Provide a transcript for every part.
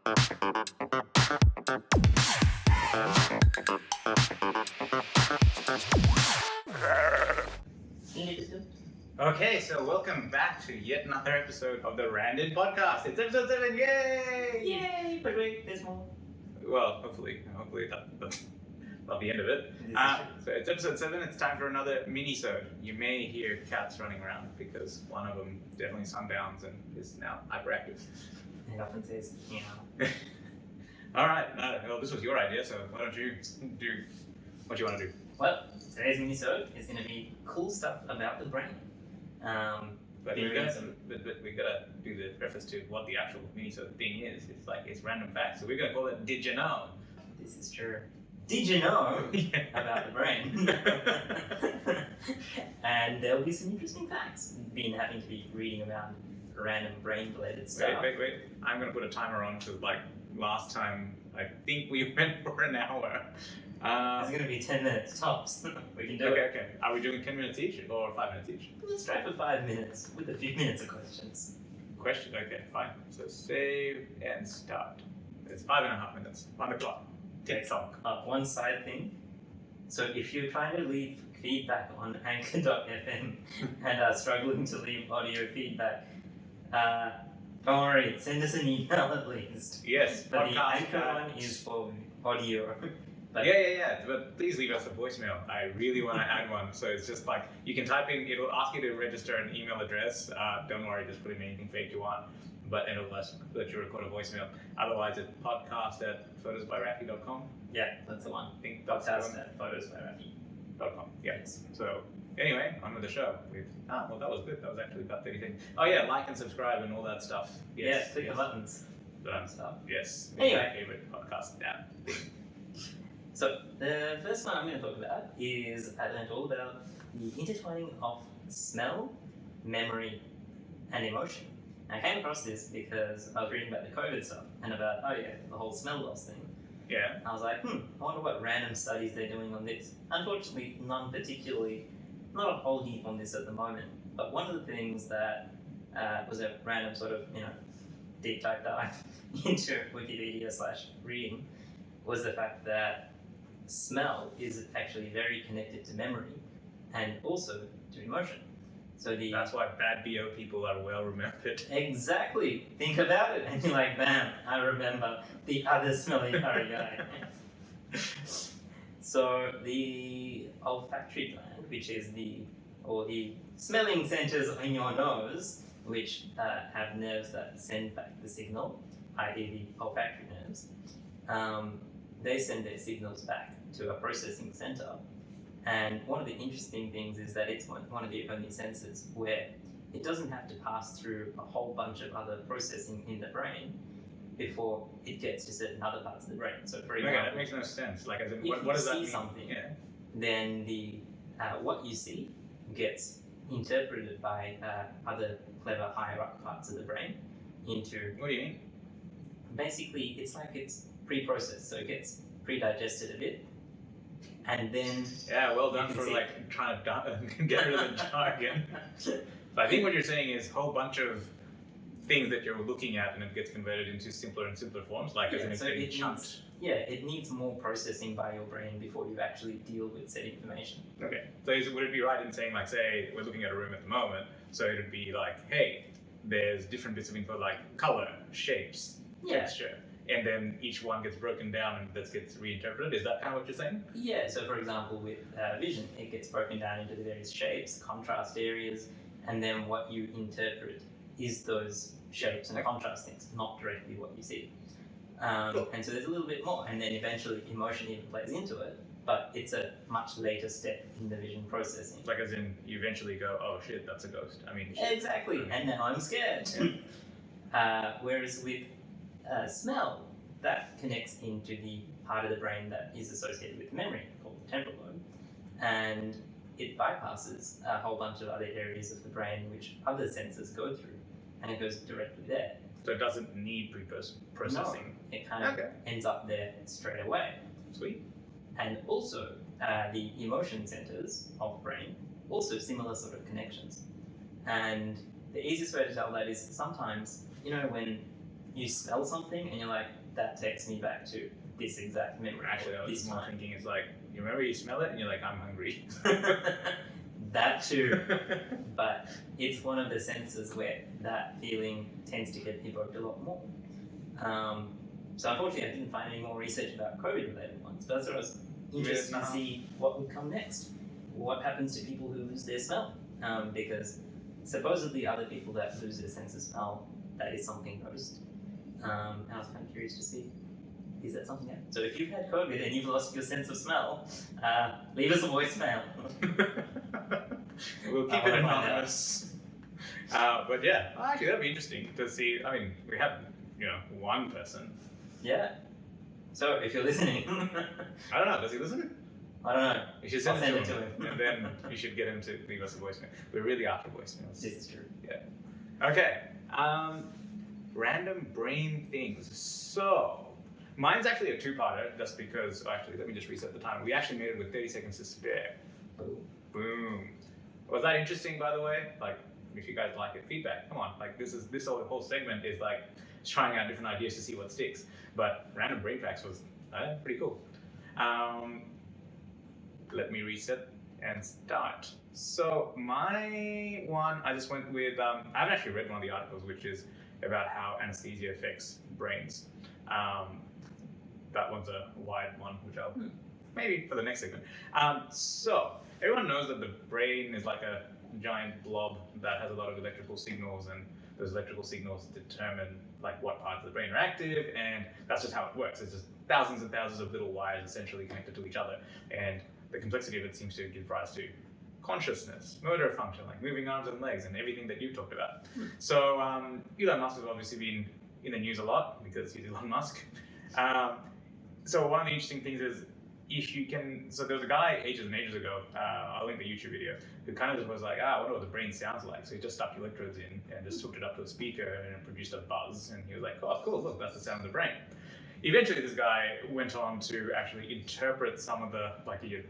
Okay, so welcome back to yet another episode of the randInt podcast. It's episode 7, yay! Yay! But wait, there's more. Well, hopefully that's not the end of it. So it's episode 7, it's time for another minisode. You may hear cats running around because one of them definitely sundowns and is now hyperactive. It often says, meow. Alright, well this was your idea, so why don't you do what you want to do? Well, today's minisode is going to be cool stuff about the brain. But we gotta do the reference to what the actual minisode thing is. It's random facts. So we're gonna call it Did You Know? This is true. Did you know about the brain? And there'll be some interesting facts. Been having to be reading about random brain-related stuff. Wait. I'm gonna put a timer on because last time I think we went for an hour. It's going to be 10 minutes tops. We can do it. Okay. Are we doing 10 minutes each or 5 minutes each? Let's try for 5 minutes with a few minutes of questions. Okay, fine. So save and start. It's 5.5 minutes on the clock. TikTok. One side thing. So if you're trying to leave feedback on anchor.fm and are struggling to leave audio feedback, don't worry, send us an email at least. Yes. But the anchor one is for audio. But yeah. But please leave us a voicemail. I really want to add one. So it's just you can type in. It'll ask you to register an email address. Don't worry, just put in anything fake you want. But it'll let you record a voicemail. Otherwise, it's podcast@photosbyraffy.com. Yeah, that's the one. I think that's podcast@photosbyraffy.com. Yeah. Yes. So anyway, on with the show. Well, that was good. That was actually about 30 things. Oh yeah, like and subscribe and all that stuff. Yes, yeah, click the buttons. Stuff. Yes. Anyway, my favorite podcast app thing. So the first one I'm going to talk about is I learned all about the intertwining of smell, memory, and emotion. And I came across this because I was reading about the COVID stuff and about, the whole smell loss thing. Yeah. I was like, I wonder what random studies they're doing on this. Unfortunately, not a whole heap on this at the moment. But one of the things that was a random sort of, deep dive into Wikipedia/reading was the fact that smell is actually very connected to memory and also to emotion. So that's why bad BO people are well remembered. Exactly. Think about it and you're like, bam, I remember the other smelly curry guy. So the olfactory gland, which is the smelling centers in your nose, which have nerves that send back the signal, i.e. the olfactory nerves, they send their signals back to a processing center. And one of the interesting things is that it's one of the only sensors where it doesn't have to pass through a whole bunch of other processing in the brain before it gets to certain other parts of the brain. So for example, that makes no sense. As in, if what does that you mean? see something, then what you see gets interpreted by other clever higher up parts of the brain into... What do you mean? Basically, it's pre-processed, so it gets pre-digested a bit, and then... Yeah, well done for trying to get rid of the jargon. But I think what you're saying is a whole bunch of things that you're looking at and it gets converted into simpler and simpler forms, it needs more processing by your brain before you actually deal with said information. Okay, so would it be right in saying, say, we're looking at a room at the moment, so it would be hey, there's different bits of info like color, shapes, texture, and then each one gets broken down and that gets reinterpreted? Is that kind of what you're saying? Yeah, so for example with vision, it gets broken down into the various shapes, contrast areas, and then what you interpret is those shapes and contrast things, not directly what you see. And so there's a little bit more, and then eventually emotion even plays into it, but it's a much later step in the vision processing. As in, you eventually go, oh shit, that's a ghost. Exactly, and now I'm scared. Whereas with smell, that connects into the part of the brain that is associated with memory, called the temporal lobe, and it bypasses a whole bunch of other areas of the brain which other senses go through, and it goes directly there. So it doesn't need pre-processing? No, it kind of ends up there straight away. Sweet. And also, the emotion centers of the brain, also similar sort of connections. And the easiest way to tell that is sometimes, when you smell something and you're like, that takes me back to this exact memory. Actually, I was this more time. thinking it's like, you remember you smell it and you're like, I'm hungry. That too, but it's one of the senses where that feeling tends to get evoked a lot more. So unfortunately, I didn't find any more research about COVID-related ones, but that's what I was interested to see what would come next. What happens to people who lose their smell? Because supposedly other people that lose their sense of smell, that is something noticed. I was kind of curious to see, is that something that... So if you've had COVID and you've lost your sense of smell, leave us a voicemail. We'll keep it anonymous. But yeah, actually that'd be interesting to see. I mean, we have, one person. Yeah. So if you're listening... I don't know, does he listen? I don't know. You should send it to him. And then you should get him to leave us a voicemail. We're really after voicemails. This is true. Yeah. Okay. Random brain things. So, mine's actually a two-parter, just because, actually, let me just reset the time. We actually made it with 30 seconds to spare. Boom. Boom. Was that interesting, by the way? Like, if you guys like it, feedback. Come on. Like, this whole segment is like trying out different ideas to see what sticks. But random brain facts was pretty cool. Let me reset and start. So my one, I just went with, I haven't actually read one of the articles, which is about how anesthesia affects brains. That one's a wide one, which I'll maybe for the next segment. So everyone knows that the brain is like a giant blob that has a lot of electrical signals, and those electrical signals determine like what parts of the brain are active, and that's just how it works. It's just thousands and thousands of little wires essentially connected to each other, and the complexity of it seems to give rise to consciousness, motor function, like moving arms and legs, and everything that you've talked about. So Elon Musk has obviously been in the news a lot because he's Elon Musk. So one of the interesting things is, if you can, so there was a guy ages and ages ago, I'll link the YouTube video, who kind of just was like, I wonder what the brain sounds like. So he just stuck electrodes in and just hooked it up to a speaker, and it produced a buzz, and he was like, oh cool, look, that's the sound of the brain. Eventually this guy went on to actually interpret some of the, like you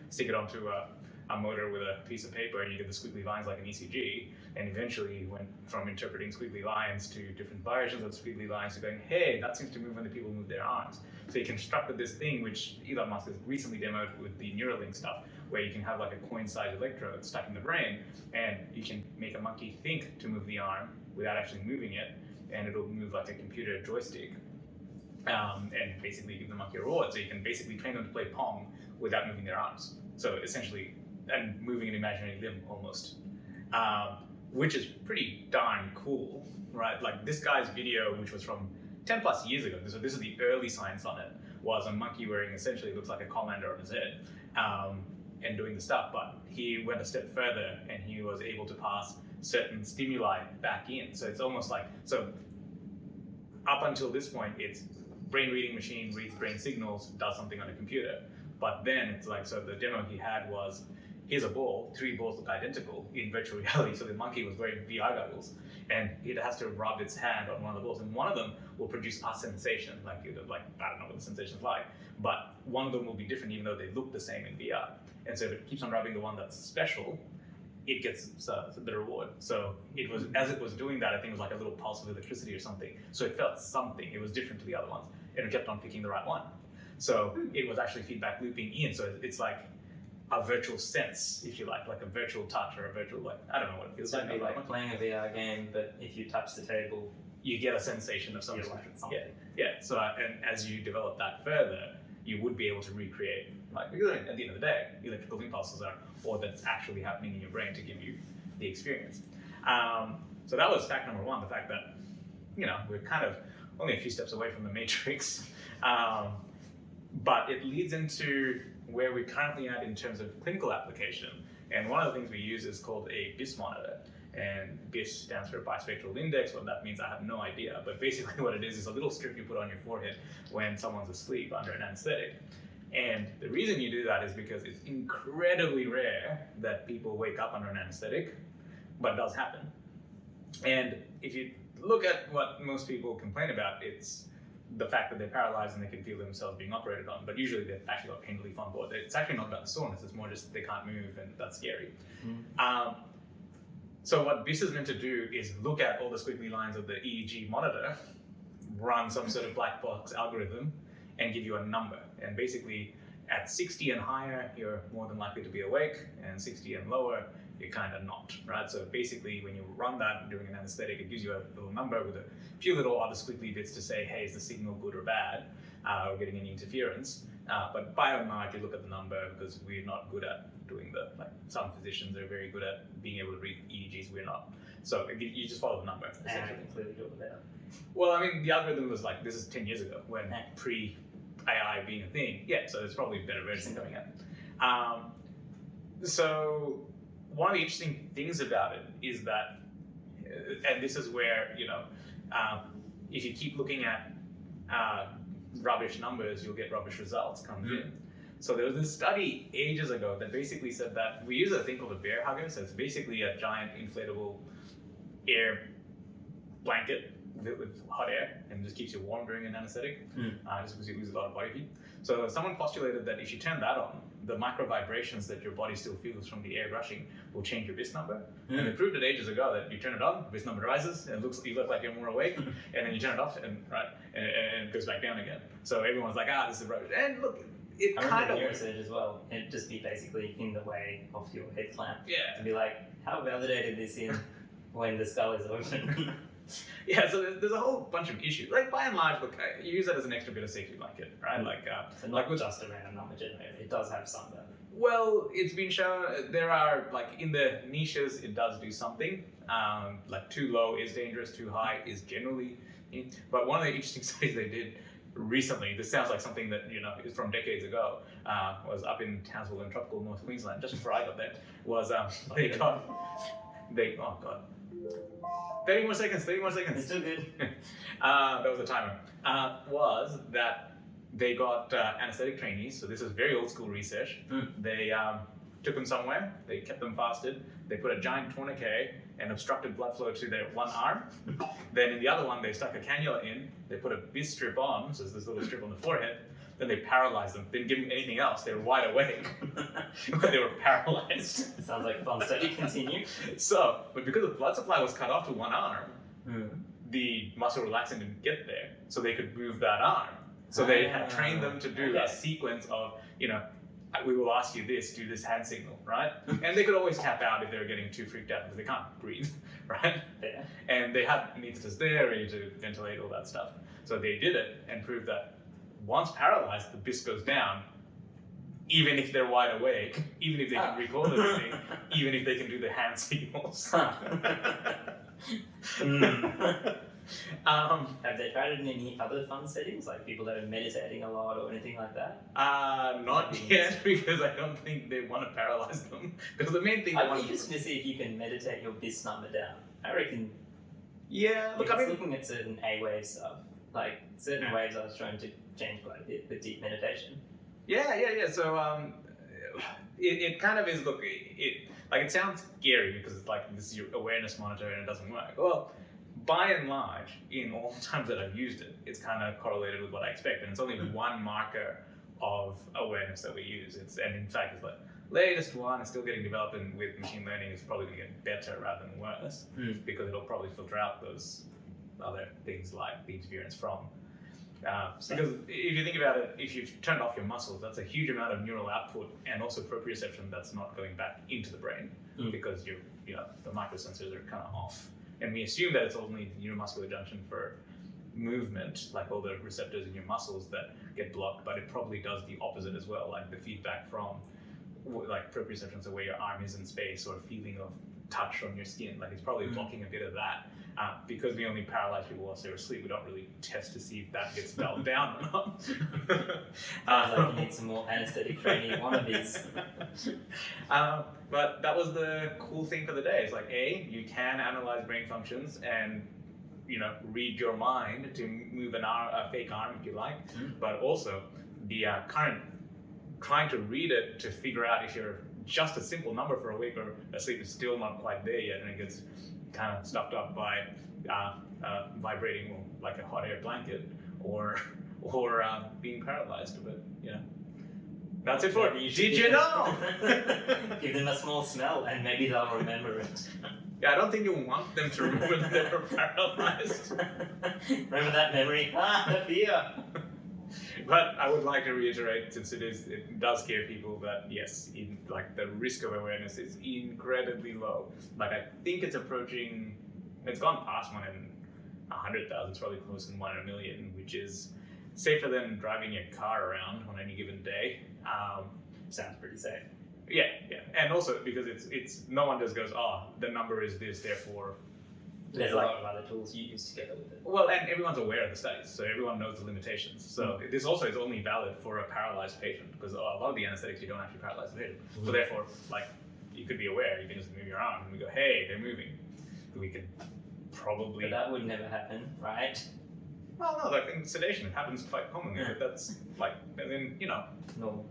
stick it onto a motor with a piece of paper and you get the squiggly lines like an ECG, and eventually went from interpreting squiggly lines to different versions of squiggly lines to going, hey, that seems to move when the people move their arms. So he constructed this thing which Elon Musk has recently demoed with the Neuralink stuff, where you can have like a coin-sized electrode stuck in the brain, and you can make a monkey think to move the arm without actually moving it, and it'll move like a computer joystick. And basically give the monkey a reward. So you can basically train them to play Pong without moving their arms. So essentially, and moving an imaginary limb almost, which is pretty darn cool, right? Like this guy's video, which was from 10 plus years ago, so this is the early science on it, was a monkey wearing essentially looks like a colander on his head, and doing the stuff. But he went a step further and he was able to pass certain stimuli back in. So it's almost like, so up until this point, it's brain reading machine reads brain signals, does something on a computer. But then it's like, so the demo he had was, here's a ball, 3 balls look identical in virtual reality. So the monkey was wearing VR goggles, and it has to rub its hand on one of the balls, and one of them will produce a sensation, like I don't know what the sensation's like, but one of them will be different even though they look the same in VR. And so if it keeps on rubbing the one that's special, it gets the reward. So it was, as it was doing that, I think it was like a little pulse of electricity or something. So it felt something, it was different to the other ones, and it kept on picking the right one. So it was actually feedback looping in. So it's like a virtual sense, if you like a virtual touch or a virtual, like, I don't know what it feels It'd like. be like playing a VR game, but if you touch the table, you get a sensation of some sort. something. Yeah. So and as you develop that further, you would be able to recreate, like, because at the end of the day, electrical impulses are all that's actually happening in your brain to give you the experience. So that was fact number 1, the fact that, we're kind of only a few steps away from the Matrix. But it leads into where we're currently at in terms of clinical application. And one of the things we use is called a BIS monitor. And BIS stands for bispectral index. What that means, I have no idea. But basically what it is a little strip you put on your forehead when someone's asleep under an anesthetic. And the reason you do that is because it's incredibly rare that people wake up under an anesthetic, but it does happen. And if you look at what most people complain about, it's the fact that they're paralyzed and they can feel themselves being operated on, but usually they've actually got pain relief on board. It's actually not about the soreness, it's more just they can't move, and that's scary. So what BIS is meant to do is look at all the squiggly lines of the EEG monitor run some sort of black box algorithm and give you a number. And basically, at 60 and higher, you're more than likely to be awake, and 60 and lower, you're kind of not, right? So basically, when you run that during an anesthetic, it gives you a little number with a few little other squiggly bits to say, hey, is the signal good or bad, or getting any interference? But by and large, you look at the number because we're not good at doing like some physicians are very good at being able to read EEGs, we're not. So you just follow the number, essentially. And I can clearly do it without. Well, I mean, the algorithm was like, this is 10 years ago, when pre-AI being a thing. Yeah, so there's probably better versions coming out. So one of the interesting things about it is that, and this is where, if you keep looking at rubbish numbers, you'll get rubbish results coming in. So there was this study ages ago that basically said that we use a thing called a bear hugger. So it's basically a giant inflatable air blanket with hot air and just keeps you warm during an anesthetic, just because you lose a lot of body heat. So someone postulated that if you turn that on, the micro vibrations that your body still feels from the air rushing will change your BIS number. And they proved it ages ago that you turn it on, BIS number rises, and you look like you're more awake, and then you turn it off, and it goes back down again. So everyone's like, this is rubbish. And look, it kind of research as well. It'd just be basically in the way of your head clamp. Yeah. To be like, how validated is in when the skull is open? Yeah, so there's a whole bunch of issues. Like, by and large, look, you use that as an extra bit of safety blanket, right? So not just a random number generator. It does have some value. Well, it's been shown there are, like, in the niches, it does do something. Like, too low is dangerous, too high is generally. But one of the interesting studies they did recently, this sounds like something that, is from decades ago, was up in Townsville in tropical North Queensland, just before I got there, was oh God. 30 more seconds. It's still good. That was the timer. Was that they got anesthetic trainees, so this is very old school research. They took them somewhere, they kept them fasted, they put a giant tourniquet and obstructed blood flow to their one arm. Then in the other one, they stuck a cannula in, they put a BIS strip on, so there's this little strip on the forehead, then they paralyzed them. Didn't give them anything else, they were wide awake, but they were paralyzed. Sounds like a fun study. Continue. So, but because the blood supply was cut off to one arm, the muscle relaxant didn't get there, so they could move that arm. So they had trained them to do a sequence of, we will ask you this, do this hand signal, right? And they could always tap out if they were getting too freaked out because they can't breathe, right? Yeah. And they had anesthetist there ready to ventilate all that stuff. So they did it and proved that once paralyzed, the BIS goes down, even if they're wide awake, even if they can recall everything, even if they can do the hand signals. Have they tried it in any other fun settings, like people that are meditating a lot or anything like that? Not yet, because I don't think they want to paralyze them. Because the main thing I'd be interested to see if you can meditate your BIS number down. I reckon. Yeah, look, I mean, looking at certain A-wave stuff, like certain waves I was trying to change quite a bit with deep meditation. Yeah. So it kind of is. Look, it sounds scary because it's like this is your awareness monitor and it doesn't work. Well, by and large, in all the times that I've used it, it's kind of correlated with what I expect, and it's only one marker of awareness that we use. And in fact, it's like latest one is still getting developed, and with machine learning, it's probably going to get better rather than worse because it'll probably filter out those other things like the interference from. Because if you think about it, if you've turned off your muscles, that's a huge amount of neural output and also proprioception that's not going back into the brain because the microsensors are kind of off. And we assume that it's only the neuromuscular junction for movement, like all the receptors in your muscles that get blocked, but it probably does the opposite as well, like the feedback from like proprioception, so where your arm is in space or feeling of touch on your skin, like it's probably blocking a bit of that. Because we only paralyze people whilst they're asleep, we don't really test to see if that gets dulled down or not. Sounds like you need some more anesthetic training wannabes. But that was the cool thing for the day. It's like, you can analyze brain functions and read your mind to move a fake arm if you like, but also the current trying to read it to figure out if you're just a simple number for awake or asleep is still not quite there yet, and it gets kind of stuffed up by vibrating like a hot air blanket or being paralyzed. But that's it for it. Did you know? Give them a small smell and maybe they'll remember it. Yeah, I don't think you want them to remember that they were paralyzed. Remember that memory? The fear. But I would like to reiterate, since it does scare people, that yes, like the risk of awareness is incredibly low. Like I think it's approaching, it's gone past 1 in 100,000. It's probably close to 1 in a million, which is safer than driving your car around on any given day. Sounds pretty safe. Yeah, and also because it's no one just goes, oh, the number is this, therefore. There's a lot of other tools you use together with it. Well, and everyone's aware of the studies, so everyone knows the limitations. So this also is only valid for a paralyzed patient, because a lot of the anesthetics you don't actually paralyze the patient. So therefore, like, you could be aware, you can just move your arm and we go, hey, they're moving. We could probably. But that would never happen, right? Well, no, like in sedation, it happens quite commonly. But that's like, I mean, you know. No.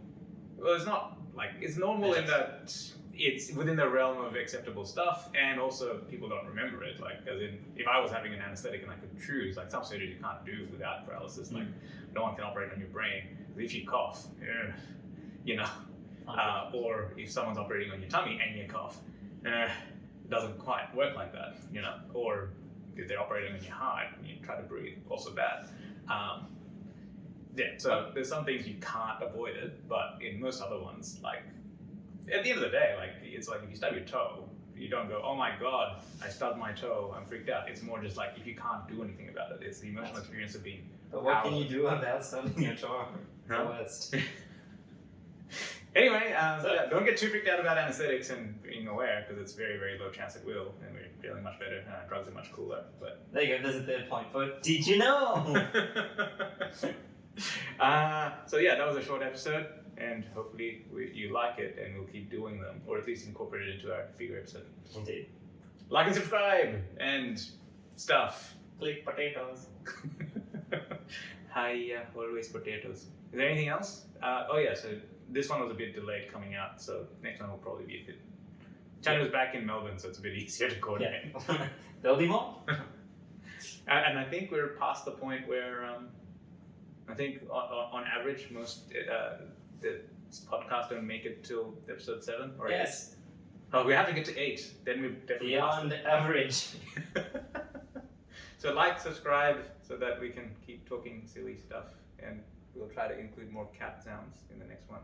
Well, it's not like it's normal in that it's within the realm of acceptable stuff, and also people don't remember it. Like, as in, if I was having an anesthetic and I could choose, like some surgeries you can't do without paralysis. Like, no one can operate on your brain. If you cough, you know, or if someone's operating on your tummy and you cough, it doesn't quite work like that, you know. Or if they're operating on your heart and you try to breathe, also bad. Yeah, so there's some things you can't avoid it, but in most other ones, like, at the end of the day, like, it's like if you stub your toe, you don't go, oh my god, I stubbed my toe, I'm freaked out. It's more just like if you can't do anything about it, it's the emotional experience of being But what can you do about stubbing your toe? No. The worst. Anyway, so yeah, don't get too freaked out about anesthetics and being aware, because it's very, very low chance it will, and we're feeling much better. Drugs are much cooler, but... There you go, there's a third point for Did You Know? So yeah, that was a short episode, and hopefully you like it, and we'll keep doing them, or at least incorporate it into our bigger episode. Indeed. Like and subscribe, and stuff. Click potatoes. Hi, always potatoes. Is there anything else? Oh yeah, so this one was a bit delayed coming out, so next one will probably be a bit... Chandra's back in Melbourne, so it's a bit easier to coordinate. Yeah. There'll be more. And I think we're past the point where... I think on average, most the podcasts don't make it till episode 7 or 8. Yes. Oh, we have to get to 8. Then we've definitely Beyond average. So like, subscribe, so that we can keep talking silly stuff, and we'll try to include more cat sounds in the next one.